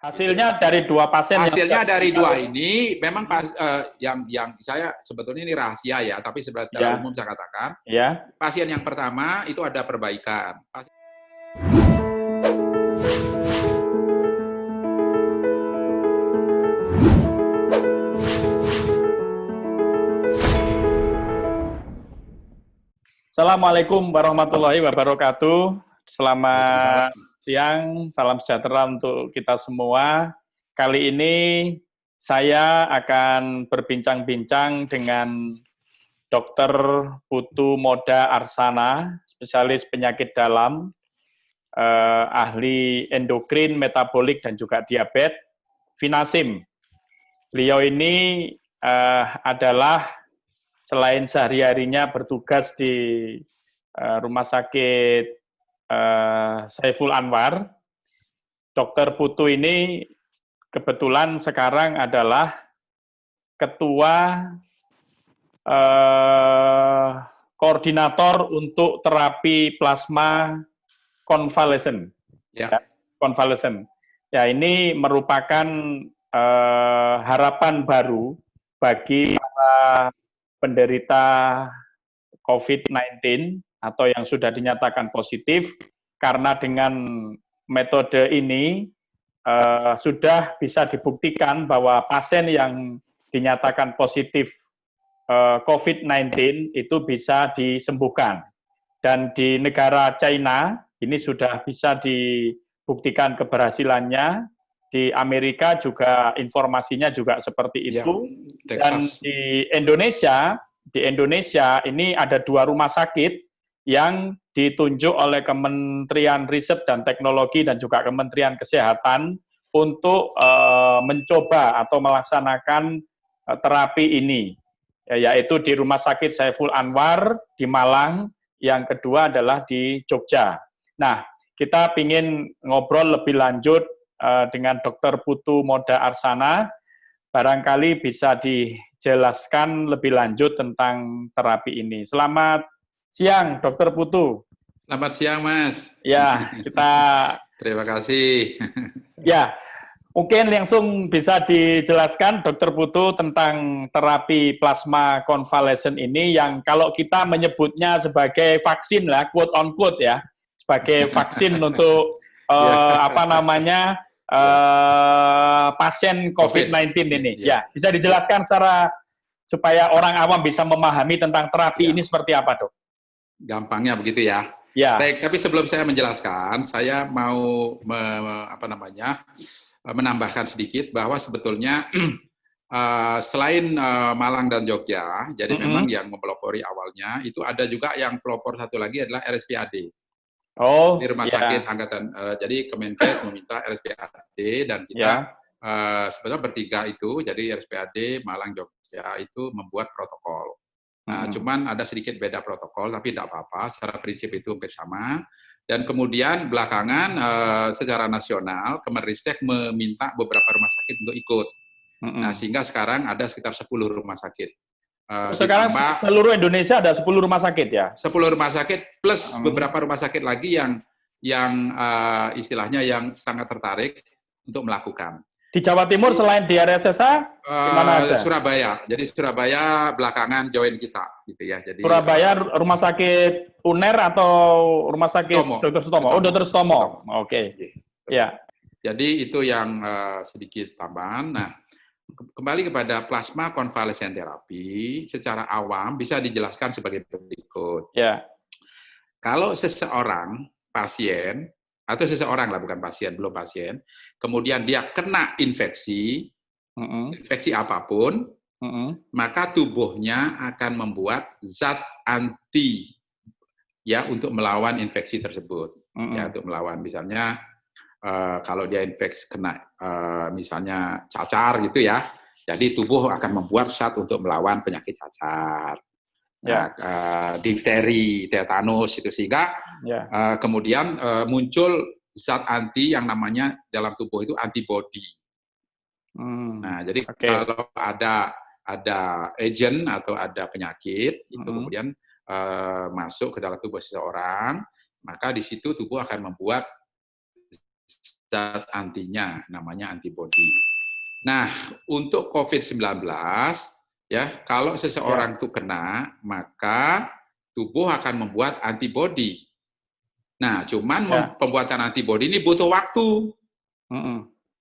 Hasilnya dari dua pasien hasilnya dari dua ini memang yang saya sebetulnya ini rahasia ya, tapi secara umum saya katakan, pasien yang pertama itu ada perbaikan. Assalamualaikum warahmatullahi wabarakatuh. Selamat siang, salam sejahtera untuk kita semua. Kali ini saya akan berbincang-bincang dengan Dr. Putu Moda Arsana, spesialis penyakit dalam, ahli endokrin, metabolik, dan juga diabetes, Vinasim. Beliau ini adalah selain sehari-harinya bertugas di Rumah Sakit Saiful Anwar, Dr. Putu ini kebetulan sekarang adalah ketua koordinator untuk terapi plasma konvalesen. Konvalesen. Ya, ini merupakan harapan baru bagi para penderita COVID-19 atau yang sudah dinyatakan positif, karena dengan metode ini sudah bisa dibuktikan bahwa pasien yang dinyatakan positif COVID-19 itu bisa disembuhkan. Dan di negara China ini sudah bisa dibuktikan keberhasilannya. Di Amerika juga informasinya juga seperti itu. Dan di Indonesia ini ada 2 rumah sakit yang ditunjuk oleh Kementerian Riset dan Teknologi dan juga Kementerian Kesehatan untuk mencoba atau melaksanakan terapi ini, yaitu di Rumah Sakit Saiful Anwar di Malang, yang kedua adalah di Jogja. Nah, kita ingin ngobrol lebih lanjut dengan Dr. Putu Moda Arsana, barangkali bisa dijelaskan lebih lanjut tentang terapi ini. Selamat siang, Dr. Putu. Selamat siang, Mas. Ya, kita... Terima kasih. Ya, mungkin langsung bisa dijelaskan, Dr. Putu, tentang terapi plasma konvalesen ini yang kalau kita menyebutnya sebagai vaksin lah, quote on quote ya, sebagai vaksin untuk pasien COVID-19 ini. Ya, bisa dijelaskan secara supaya orang awam bisa memahami tentang terapi ini seperti apa, Dok? Gampangnya begitu ya. Ya. Baik, tapi sebelum saya menjelaskan, saya mau menambahkan sedikit bahwa sebetulnya selain Malang dan Jogja, jadi memang yang mempelopori awalnya itu ada juga yang pelopor satu lagi adalah RSPAD. Di Rumah Sakit Angkatan. Jadi Kemenkes meminta RSPAD dan kita sebenarnya bertiga itu, jadi RSPAD Malang Jogja itu membuat protokol. Nah, cuman ada sedikit beda protokol, tapi tidak apa-apa, secara prinsip itu hampir sama. Dan kemudian belakangan secara nasional, Kemenristek meminta beberapa rumah sakit untuk ikut. Nah, sehingga sekarang ada sekitar 10 rumah sakit. Sekarang seluruh Indonesia ada 10 rumah sakit ya? 10 rumah sakit plus beberapa rumah sakit lagi yang istilahnya yang sangat tertarik untuk melakukan. Di Jawa Timur selain di RSSA, di mana aja? Surabaya. Jadi Surabaya belakangan join kita, gitu ya. Jadi Surabaya rumah sakit UNER atau rumah sakit Dr. Sutomo? Oh, Dr. Sutomo. Oke. Ya. Jadi itu yang sedikit tambahan. Nah, kembali kepada plasma konvalesen terapi, secara awam bisa dijelaskan sebagai berikut. Ya. Kalau seseorang pasien atau seseorang lah, bukan pasien, belum pasien, kemudian dia kena infeksi, infeksi apapun, maka tubuhnya akan membuat zat anti ya untuk melawan infeksi tersebut. Ya, untuk melawan, misalnya kalau dia infeksi kena misalnya cacar gitu ya, jadi tubuh akan membuat zat untuk melawan penyakit cacar. Nah, difteri, tetanus itu, sehingga kemudian muncul zat anti yang namanya dalam tubuh itu antibody. Nah, jadi kalau ada agent atau ada penyakit itu kemudian masuk ke dalam tubuh seseorang, maka di situ tubuh akan membuat zat antinya, namanya antibodi. Nah, untuk COVID-19, ya, kalau seseorang itu kena, maka tubuh akan membuat antibodi. Nah, cuman pembuatan antibodi ini butuh waktu.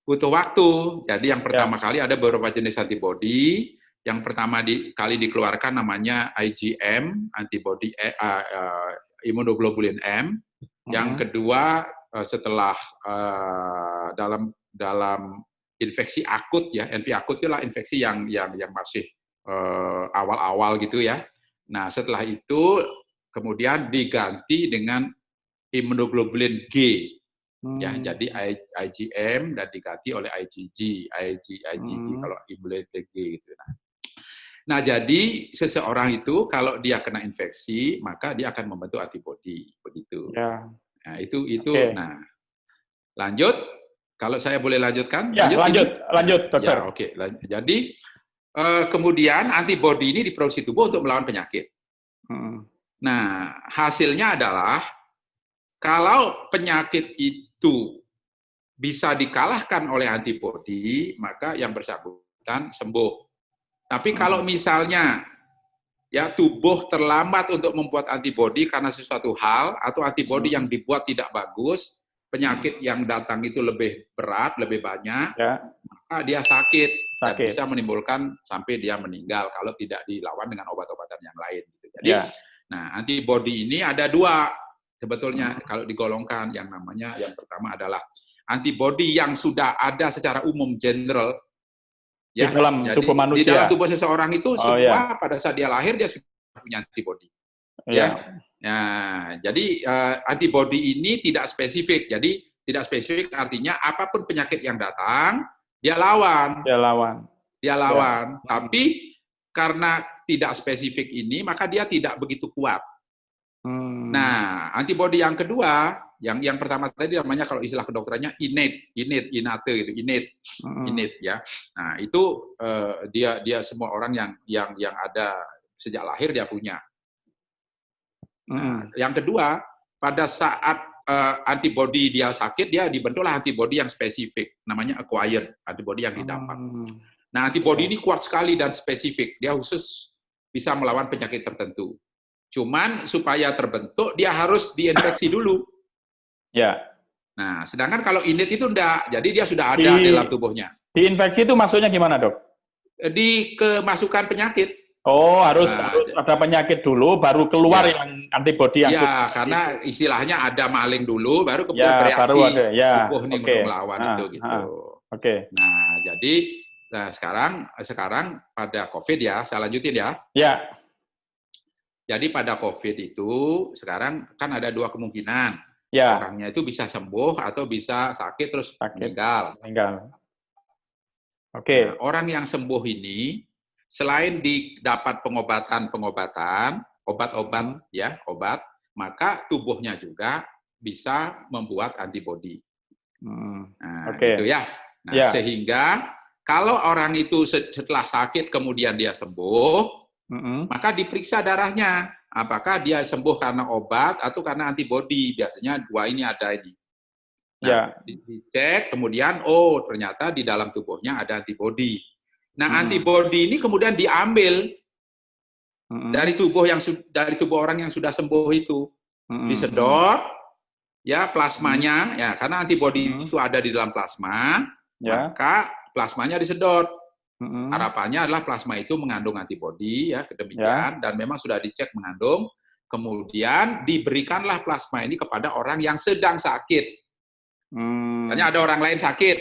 Butuh waktu. Jadi yang pertama kali ada beberapa jenis antibodi. Yang pertama kali dikeluarkan namanya IgM, antibodi imunoglobulin M. Yang kedua setelah dalam infeksi akut ya, akut itulah infeksi yang masih awal-awal gitu ya. Nah, setelah itu kemudian diganti dengan imunoglobulin G. Ya, jadi IgM dan diganti oleh IgG kalau imunoglobulin G gitu. Nah, jadi seseorang itu kalau dia kena infeksi, maka dia akan membentuk antibodi, begitu. Ya. Nah, itu. Nah, lanjut. Kalau saya boleh lanjutkan? Ya, lanjut, dokter. Ya, oke. Jadi kemudian antibodi ini diproduksi tubuh untuk melawan penyakit. Nah, hasilnya adalah kalau penyakit itu bisa dikalahkan oleh antibodi, maka yang bersangkutan sembuh. Tapi kalau misalnya ya tubuh terlambat untuk membuat antibodi karena sesuatu hal atau antibodi yang dibuat tidak bagus, penyakit yang datang itu lebih berat, lebih banyak, maka dia sakit dan bisa menimbulkan sampai dia meninggal kalau tidak dilawan dengan obat-obatan yang lain. Jadi, nah antibodi ini ada dua sebetulnya kalau digolongkan, yang pertama adalah antibodi yang sudah ada secara umum general. Ya, di dalam tubuh manusia. Di dalam tubuh seseorang itu semua pada saat dia lahir dia sudah punya antibodi. Ya. Nah, jadi antibodi ini tidak spesifik. Jadi tidak spesifik artinya apapun penyakit yang datang dia lawan. Tapi karena tidak spesifik ini maka dia tidak begitu kuat. Nah, antibodi yang kedua, yang pertama tadi namanya kalau istilah kedokterannya innate ya. Nah, itu dia semua orang yang ada sejak lahir dia punya. Nah, yang kedua, pada saat antibodi dia sakit, dia dibentuklah antibodi yang spesifik, namanya acquired, antibodi yang didapat. Nah, antibodi ini kuat sekali dan spesifik, dia khusus bisa melawan penyakit tertentu. Cuman supaya terbentuk dia harus diinfeksi dulu. Ya. Nah, sedangkan kalau innate itu enggak, jadi dia sudah ada di dalam tubuhnya. Diinfeksi itu maksudnya gimana, Dok? Kemasukan penyakit. Oh, harus ada penyakit dulu, baru keluar yang antibodi yang karena istilahnya ada maling dulu, baru kemudian bereaksi tubuh ini untuk melawan itu gitu. Nah, jadi sekarang pada COVID ya, saya lanjutin ya. Ya. Jadi pada COVID itu sekarang kan ada dua kemungkinan. Orangnya itu bisa sembuh atau bisa sakit terus meninggal. Nah, orang yang sembuh ini selain didapat pengobatan, obat, maka tubuhnya juga bisa membuat antibodi. Nah, gitu ya. Nah, sehingga kalau orang itu setelah sakit kemudian dia sembuh, maka diperiksa darahnya, apakah dia sembuh karena obat atau karena antibodi. Biasanya dua ini ada ini. Nah, dicek, kemudian ternyata di dalam tubuhnya ada antibodi. Nah, antibodi ini kemudian diambil dari tubuh orang yang sudah sembuh itu, disedot, ya plasmanya, ya karena antibodi itu ada di dalam plasma, maka plasmanya disedot. Harapannya adalah plasma itu mengandung antibodi, ya demikian, dan memang sudah dicek mengandung. Kemudian diberikanlah plasma ini kepada orang yang sedang sakit. Hanya ada orang lain sakit,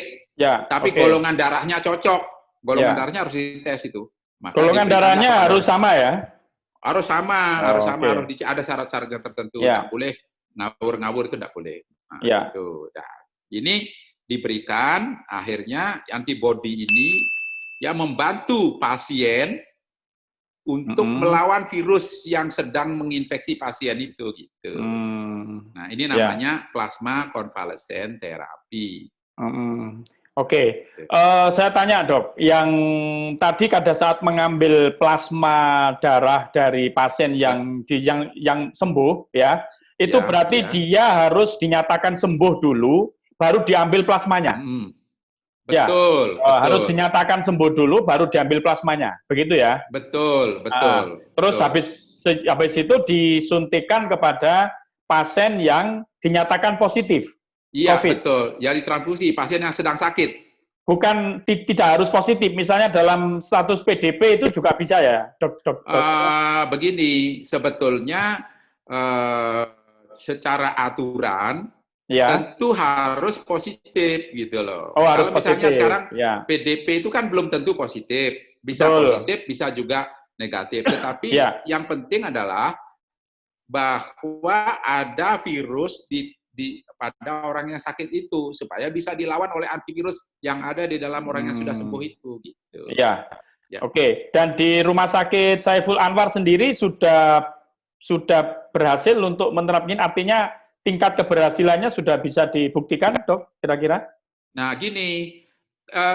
tapi golongan darahnya cocok, golongan darahnya harus dites itu. Maka golongan darahnya harus sama ya? Harus sama, harus dicek. Ada syarat-syaratnya tertentu, nggak boleh ngawur-ngawur, itu nggak boleh. Nah, gitu. Nah, ini diberikan, akhirnya antibodi ini ya membantu pasien untuk melawan virus yang sedang menginfeksi pasien itu gitu. Nah, ini namanya plasma konvalesen terapi. Saya tanya, Dok, yang tadi pada saat mengambil plasma darah dari pasien yang sembuh ya, itu berarti dia harus dinyatakan sembuh dulu baru diambil plasmanya. Betul, ya, harus dinyatakan sembuh dulu, baru diambil plasmanya, begitu ya? Betul. Terus habis itu disuntikan kepada pasien yang dinyatakan positif. Iya, COVID. betul. Ya ditransfusi pasien yang sedang sakit. Bukan, tidak harus positif. Misalnya dalam status PDP itu juga bisa ya, dok? Begini, sebetulnya secara aturan tentu harus positif gitu loh. Harus kalau misalnya positif. sekarang PDP itu kan belum tentu positif, bisa positif, bisa juga negatif. Tetapi yang penting adalah bahwa ada virus pada orang yang sakit itu supaya bisa dilawan oleh antivirus yang ada di dalam orang yang sudah sembuh itu gitu. Ya. Oke. Dan di Rumah Sakit Saiful Anwar sendiri sudah berhasil untuk menerapkan, artinya tingkat keberhasilannya sudah bisa dibuktikan, dok, kira-kira? Nah, gini,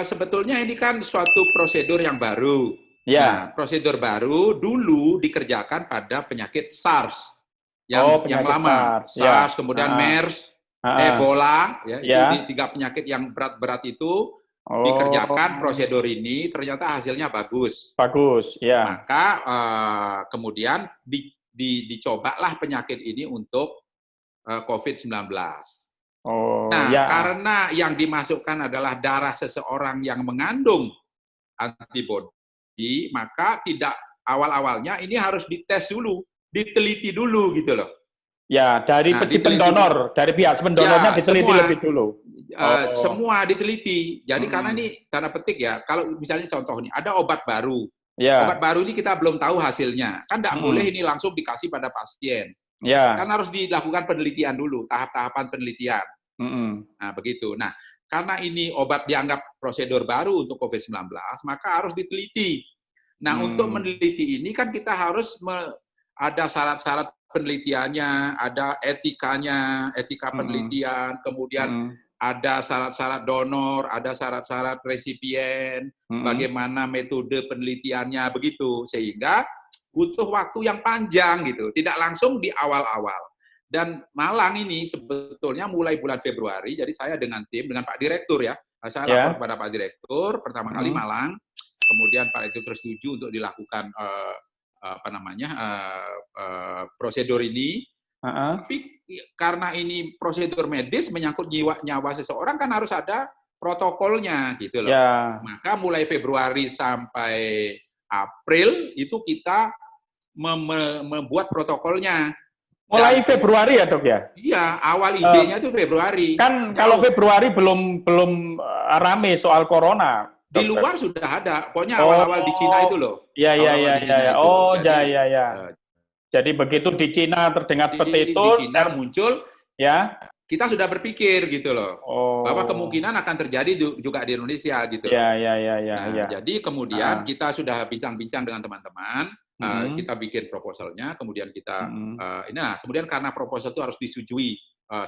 sebetulnya ini kan suatu prosedur yang baru. Ya. Nah, prosedur baru dulu dikerjakan pada penyakit SARS yang lama, SARS, kemudian MERS, Ebola, ya, itu 3 penyakit yang berat-berat itu dikerjakan prosedur ini, ternyata hasilnya bagus. Bagus, ya. Maka kemudian dicobalah penyakit ini untuk COVID-19. Karena yang dimasukkan adalah darah seseorang yang mengandung antibodi, maka tidak awal-awalnya ini harus dites dulu, diteliti dulu gitu loh. Ya, dari si pendonor, dari pihak pendonornya diteliti lebih dulu. Semua diteliti. Jadi karena ini tanda petik ya, kalau misalnya contoh nih, ada obat baru. Obat baru ini kita belum tahu hasilnya. Kan tidak boleh ini langsung dikasih pada pasien. Kan harus dilakukan penelitian dulu, tahap-tahapan penelitian. Nah, begitu. Nah, karena ini obat dianggap prosedur baru untuk COVID-19, maka harus diteliti. Nah, untuk meneliti ini kan kita harus ada syarat-syarat penelitiannya, ada etikanya, etika penelitian, kemudian ada syarat-syarat donor, ada syarat-syarat resipien, bagaimana metode penelitiannya, begitu. Sehingga butuh waktu yang panjang gitu, tidak langsung di awal-awal. Dan Malang ini sebetulnya mulai bulan Februari, jadi saya dengan tim, dengan Pak Direktur ya, saya lapor kepada Pak Direktur, pertama kali Malang, kemudian Pak Direktur setuju untuk dilakukan prosedur ini. Tapi karena ini prosedur medis menyangkut nyawa seseorang kan harus ada protokolnya gitu loh. Maka mulai Februari sampai April itu kita membuat protokolnya. Mulai Februari ya, dok ya? Iya, awal idenya itu Februari. Kan kalau Februari belum rame soal corona. Di luar sudah ada, pokoknya awal-awal di Cina itu loh. Iya. Jadi begitu di Cina terdengar seperti itu, di Cina muncul, ya, kita sudah berpikir gitu loh, bahwa kemungkinan akan terjadi juga di Indonesia gitu. Jadi kemudian kita sudah bincang-bincang dengan teman-teman, kita bikin proposalnya, kemudian kita kemudian karena proposal itu harus disetujui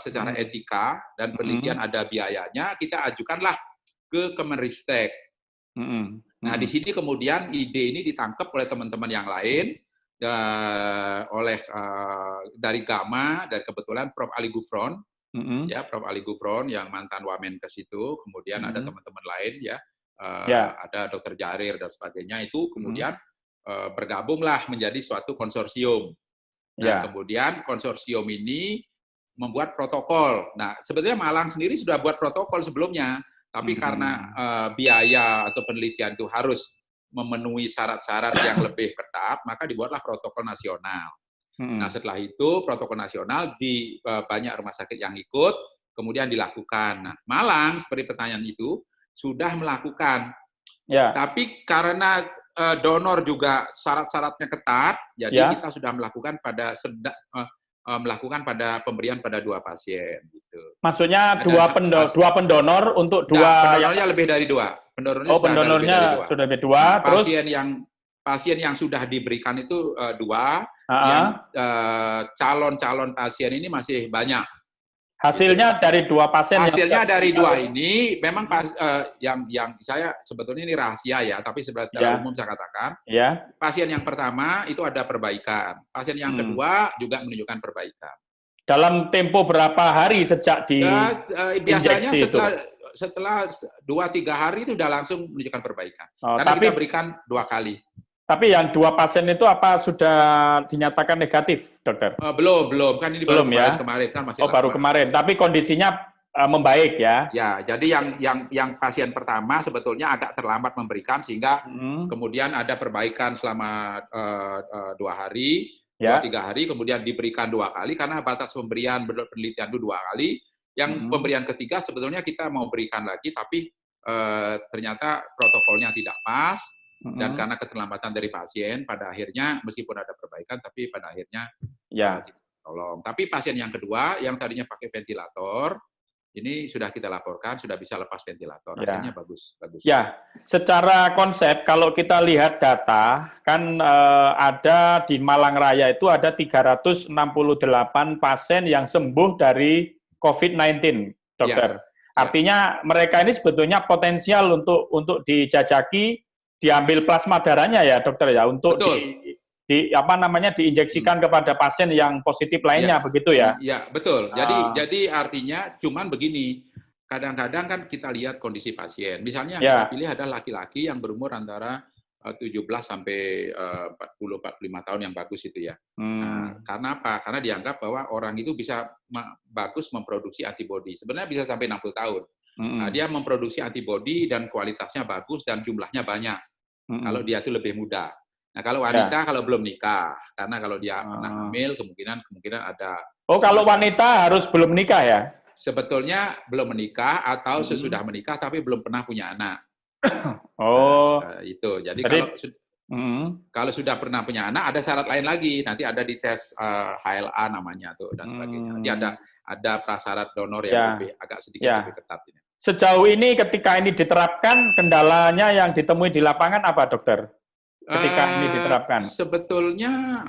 secara etika dan penelitian ada biayanya, kita ajukanlah ke Kemenristek. Nah, di sini kemudian ide ini ditangkap oleh teman-teman yang lain, dari Gama, dan kebetulan Prof. Ali Gufron, ya, Prof. Ali Gufron yang mantan Wamenkes itu, kemudian ada teman-teman lain ya, ada Dr. Jarir dan sebagainya, itu kemudian bergabunglah menjadi suatu konsorsium. Nah, kemudian konsorsium ini membuat protokol. Nah, sebetulnya Malang sendiri sudah buat protokol sebelumnya, tapi karena biaya atau penelitian itu harus memenuhi syarat-syarat yang lebih ketat, maka dibuatlah protokol nasional. Nah, setelah itu protokol nasional di banyak rumah sakit yang ikut, kemudian dilakukan. Nah, Malang, seperti pertanyaan itu, sudah melakukan. Tapi karena donor juga syarat-syaratnya ketat, jadi kita sudah melakukan pada pemberian pada 2 pasien gitu. Maksudnya dua pendonor untuk 2. Pendonornya lebih dari 2. Pendonornya sudah lebih 2. Nah, terus pasien yang sudah diberikan itu 2, yang calon-calon pasien ini masih banyak. Hasilnya gitu. Dari 2 pasien. Hasilnya dari 2 ini memang yang saya sebetulnya ini rahasia ya, tapi secara umum saya katakan. Pasien yang pertama itu ada perbaikan, pasien yang kedua juga menunjukkan perbaikan. Dalam tempo berapa hari sejak biasanya diinjeksi itu? setelah 2-3 hari itu sudah langsung menunjukkan perbaikan. Oh, Karena kita berikan 2 kali. Tapi yang 2 pasien itu apa sudah dinyatakan negatif, dokter? Belum. Kan ini Belum baru ya? kemarin kan masih lama. Baru kemarin. Tapi kondisinya membaik ya? Ya, jadi yang pasien pertama sebetulnya agak terlambat memberikan sehingga kemudian ada perbaikan selama 2 hari, 2-3 hari, kemudian diberikan 2 kali karena batas pemberian penelitian itu 2 kali. Yang pemberian ketiga sebetulnya kita mau berikan lagi, tapi ternyata protokolnya tidak pas, dan karena keterlambatan dari pasien, pada akhirnya meskipun ada perbaikan, tapi pada akhirnya tidak tolong. Tapi pasien yang kedua, yang tadinya pakai ventilator, ini sudah kita laporkan, sudah bisa lepas ventilator, hasilnya bagus. Ya, secara konsep kalau kita lihat data, kan ada di Malang Raya itu ada 368 pasien yang sembuh dari COVID-19, dokter. Artinya mereka ini sebetulnya potensial untuk dijajaki, diambil plasma darahnya ya, dokter ya, untuk diinjeksikan kepada pasien yang positif lainnya, begitu ya? Ya, betul. Jadi artinya cuman begini, kadang-kadang kan kita lihat kondisi pasien. Misalnya yang kita pilih adalah laki-laki yang berumur antara 17 sampai 40-45 tahun yang bagus itu ya. Nah, karena apa? Karena dianggap bahwa orang itu bisa bagus memproduksi antibodi. Sebenarnya bisa sampai 60 tahun. Nah, dia memproduksi antibodi dan kualitasnya bagus dan jumlahnya banyak. Kalau dia itu lebih muda. Nah, kalau wanita kalau belum nikah, karena kalau dia pernah hamil kemungkinan ada. Oh, kalau wanita harus belum nikah ya? Sebetulnya belum menikah atau sesudah menikah tapi belum pernah punya anak. Itu. Jadi kalau sudah pernah punya anak ada syarat lain lagi. Nanti ada di tes HLA namanya tuh dan sebagainya. Nanti ada prasyarat donor yang agak sedikit lebih ketat ini. Sejauh ini ketika ini diterapkan, kendalanya yang ditemui di lapangan apa, dokter? Ketika ini diterapkan? Sebetulnya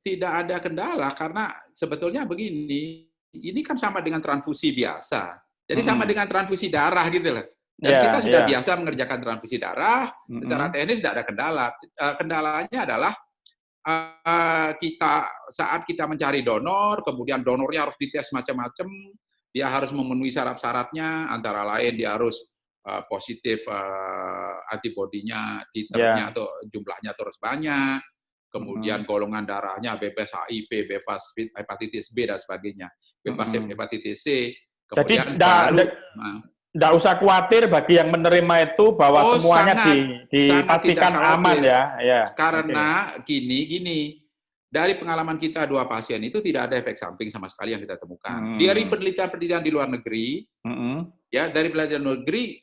tidak ada kendala karena sebetulnya begini, ini kan sama dengan transfusi biasa. Jadi sama dengan transfusi darah gitu loh. Dan kita sudah biasa mengerjakan transfusi darah, secara teknis tidak ada kendala. Kendalanya adalah saat kita mencari donor, kemudian donornya harus dites macam-macam, dia harus memenuhi syarat-syaratnya, antara lain dia harus positif antibodinya, titernya atau jumlahnya terus banyak, kemudian golongan darahnya bebas HIV, bebas hepatitis B dan sebagainya, bebas hepatitis C. Kemudian jadi tidak usah khawatir bagi yang menerima itu bahwa semuanya dipastikan aman ya. Karena gini, dari pengalaman kita 2 pasien itu tidak ada efek samping sama sekali yang kita temukan. Dari penelitian-penelitian di luar negeri, ya dari penelitian negeri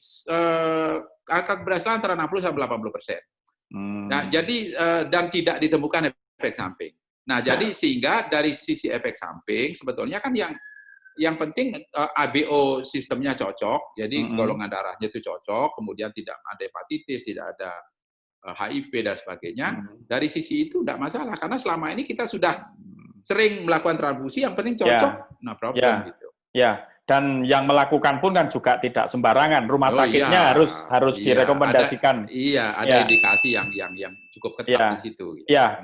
angka keberhasilan antara 60-80%. Nah, jadi dan tidak ditemukan efek samping. Nah, jadi sehingga dari sisi efek samping sebetulnya kan yang penting ABO sistemnya cocok, jadi golongan darahnya itu cocok, kemudian tidak ada hepatitis, tidak ada HIV dan sebagainya. Dari sisi itu tidak masalah, karena selama ini kita sudah sering melakukan transfusi, yang penting cocok, no problem gitu. Ya, dan yang melakukan pun kan juga tidak sembarangan, rumah sakitnya harus direkomendasikan. Ada indikasi yang cukup ketat di situ. Gitu. Ya,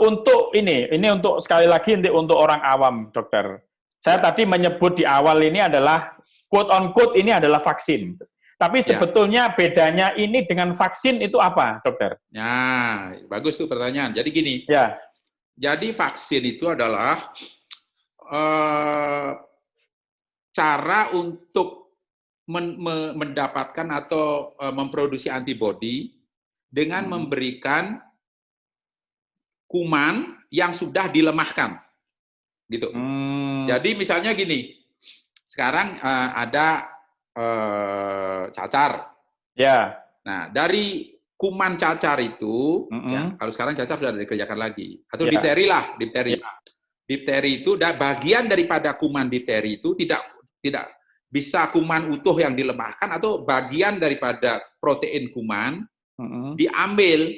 untuk ini untuk sekali lagi untuk orang awam, dokter. Saya tadi menyebut di awal ini adalah quote on quote ini adalah vaksin. Tapi sebetulnya bedanya ini dengan vaksin itu apa, dokter? Nah, bagus tuh pertanyaan. Jadi gini. Jadi vaksin itu adalah cara untuk mendapatkan atau memproduksi antibodi dengan memberikan kuman yang sudah dilemahkan. Gitu. Jadi misalnya gini, sekarang ada cacar. Nah, dari kuman cacar itu, kalau sekarang cacar sudah dikerjakan lagi, atau difteri lah, difteri. Difteri itu bagian daripada kuman difteri itu tidak bisa kuman utuh yang dilemahkan atau bagian daripada protein kuman diambil,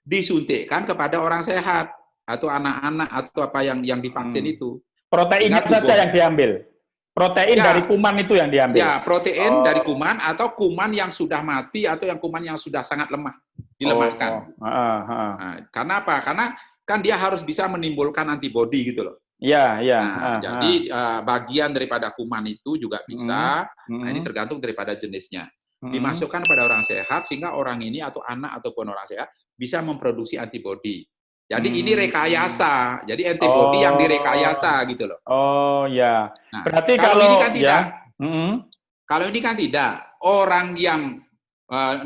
disuntikkan kepada orang sehat atau anak-anak atau apa yang divaksin itu. Proteinnya saja yang diambil. Protein dari kuman itu yang diambil. Ya, protein dari kuman atau kuman yang sudah mati atau yang kuman yang sudah sangat lemah dilemahkan. Nah, karena apa? Karena kan dia harus bisa menimbulkan antibodi gitu loh. Iya, iya. Nah, jadi bagian daripada kuman itu juga bisa. Nah, ini tergantung daripada jenisnya. Dimasukkan pada orang sehat sehingga orang ini atau anak ataupun orang sehat bisa memproduksi antibodi. Jadi ini rekayasa. Jadi antibodi yang direkayasa gitu loh. Oh ya. Nah, Berarti kalau ini kan tidak. Ya. Kalau ini kan tidak. Orang yang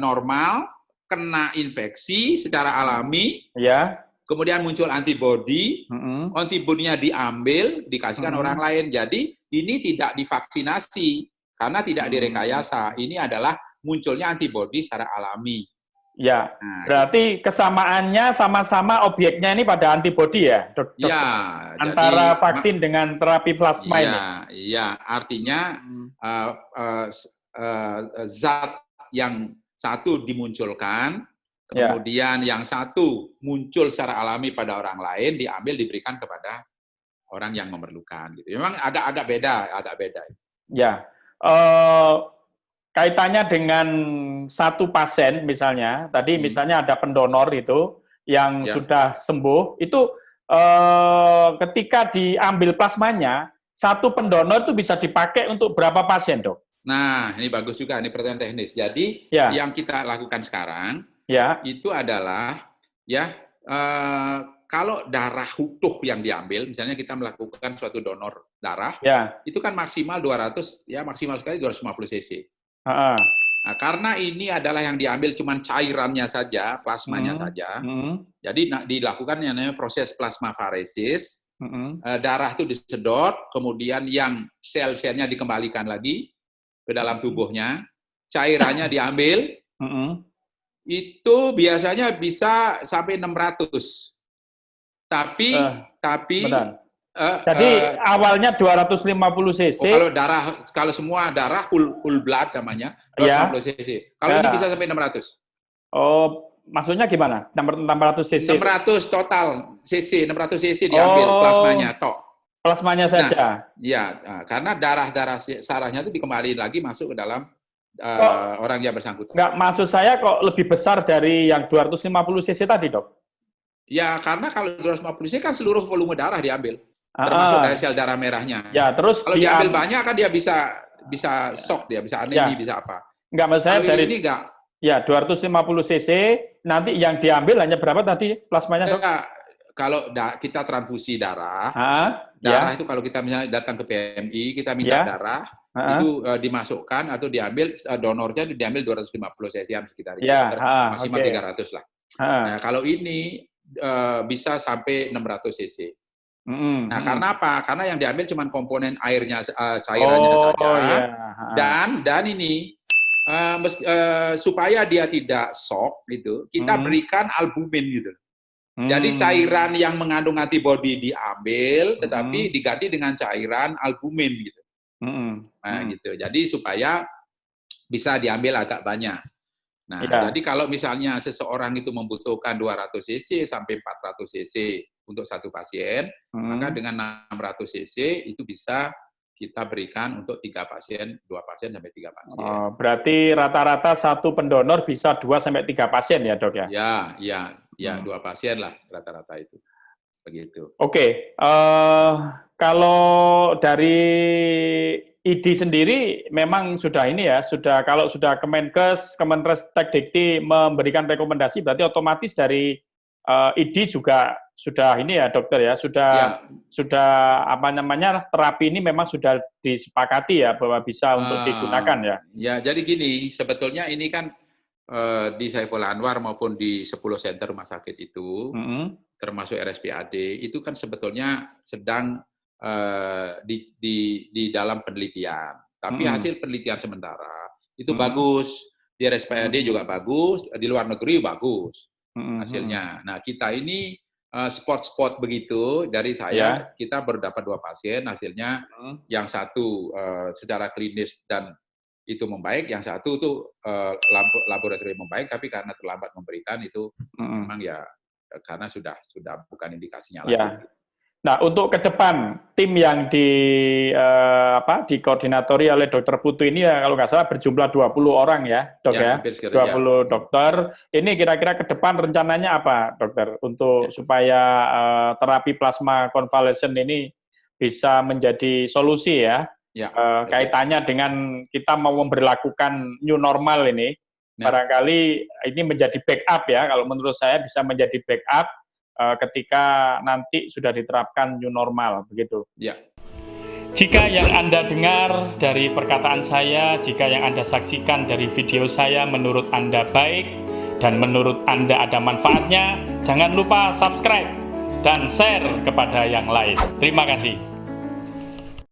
normal kena infeksi secara alami, ya, kemudian muncul antibodi, antibodinya diambil, dikasihkan orang lain. Jadi ini tidak divaksinasi karena tidak direkayasa. Ini adalah munculnya antibodi secara alami. Ya, Nah, berarti kesamaannya sama-sama objeknya ini pada antibodi ya, dok? Ya, antara jadi, vaksin dengan terapi plasma ini. Iya, artinya zat yang satu dimunculkan, kemudian yang satu muncul secara alami pada orang lain, diambil diberikan kepada orang yang memerlukan. Gitu. Memang agak beda. Ya, kaitannya dengan satu pasien misalnya, tadi misalnya ada pendonor itu yang sudah sembuh, itu ketika diambil plasmanya, satu pendonor itu bisa dipakai untuk berapa pasien, dok? Nah, ini bagus juga, ini pertanyaan teknis. Jadi, yang kita lakukan sekarang, itu adalah, kalau darah utuh yang diambil, misalnya kita melakukan suatu donor darah, itu kan maksimal 200, maksimal sekali 250 cc. Nah, karena ini adalah yang diambil cuma cairannya saja, plasmanya saja, jadi dilakukan yang namanya proses plasmafaresis, darah itu disedot, kemudian yang sel-selnya dikembalikan lagi ke dalam tubuhnya, cairannya diambil, itu biasanya bisa sampai 600. Tapi jadi awalnya 250 cc. Kalau semua darah whole blood namanya 250 cc. Kalau ini bisa sampai 600. Oh, maksudnya gimana? 600 cc. 600 total cc, 600 cc diambil plasmanya tok. Plasmanya saja. Nah, karena darah sarahnya itu dikembalikan lagi masuk ke dalam orang yang bersangkutan. Enggak, maksud saya kok lebih besar dari yang 250 cc tadi, dok? Ya, karena kalau 250 cc kan seluruh volume darah diambil, termasuk dari sel darah merahnya. Ya, terus kalau diambil banyak kan dia bisa shock, dia bisa anemi, bisa apa. Enggak, maksud saya dari ini enggak. Ya, 250 cc, nanti yang diambil hanya berapa tadi plasmanya, dok? Kalau kita transfusi darah, itu kalau kita misalnya datang ke PMI, kita minta darah, itu dimasukkan atau diambil, donornya diambil 250 cc-an sekitar itu, maksimal 300 lah. Nah, kalau ini bisa sampai 600 cc. Nah, karena apa? Karena yang diambil cuma komponen airnya, cairannya saja, dan ini supaya dia tidak shock, gitu, kita berikan albumin gitu. Jadi cairan yang mengandung antibodi diambil, tetapi diganti dengan cairan albumin gitu. Nah, gitu. Jadi supaya bisa diambil agak banyak. Nah, jadi kalau misalnya seseorang itu membutuhkan 200 cc sampai 400 cc untuk satu pasien, maka dengan 600 cc itu bisa kita berikan untuk 2 pasien sampai 3 pasien. Oh, berarti rata-rata satu pendonor bisa 2 sampai 3 pasien ya, dok ya? Ya, 2 pasien lah rata-rata itu. Begitu. Oke, kalau dari ID sendiri memang sudah ini ya, kalau sudah Kemenristek-Dikti memberikan rekomendasi, berarti otomatis dari ID juga sudah ini ya, dokter ya, sudah apa namanya, terapi ini memang sudah disepakati ya bahwa bisa untuk digunakan ya. Ya, jadi gini, sebetulnya ini kan di Saiful Anwar maupun di 10 center rumah sakit itu, termasuk RSPAD, itu kan sebetulnya sedang di dalam penelitian. Tapi hasil penelitian sementara itu bagus. Di RSPAD juga bagus, di luar negeri bagus hasilnya. Nah, kita ini spot-spot begitu, dari saya, kita baru dapat 2 pasien, hasilnya yang satu secara klinis dan itu membaik, yang satu itu laboratorium membaik, tapi karena terlambat memberikan itu memang ya karena sudah bukan indikasinya lagi. Nah, untuk ke depan, tim yang dikoordinatori oleh Dr. Putu ini ya kalau nggak salah berjumlah 20 orang ya, Dok ya? 20 dokter. Ini kira-kira ke depan rencananya apa, Dokter? Untuk supaya terapi plasma konvalesen ini bisa menjadi solusi ya? Kaitannya dengan kita mau memberlakukan new normal ini, barangkali ini menjadi backup ya, kalau menurut saya bisa menjadi backup ketika nanti sudah diterapkan new normal, begitu. Ya. Jika yang Anda dengar dari perkataan saya, jika yang Anda saksikan dari video saya menurut Anda baik dan menurut Anda ada manfaatnya, jangan lupa subscribe dan share kepada yang lain. Terima kasih.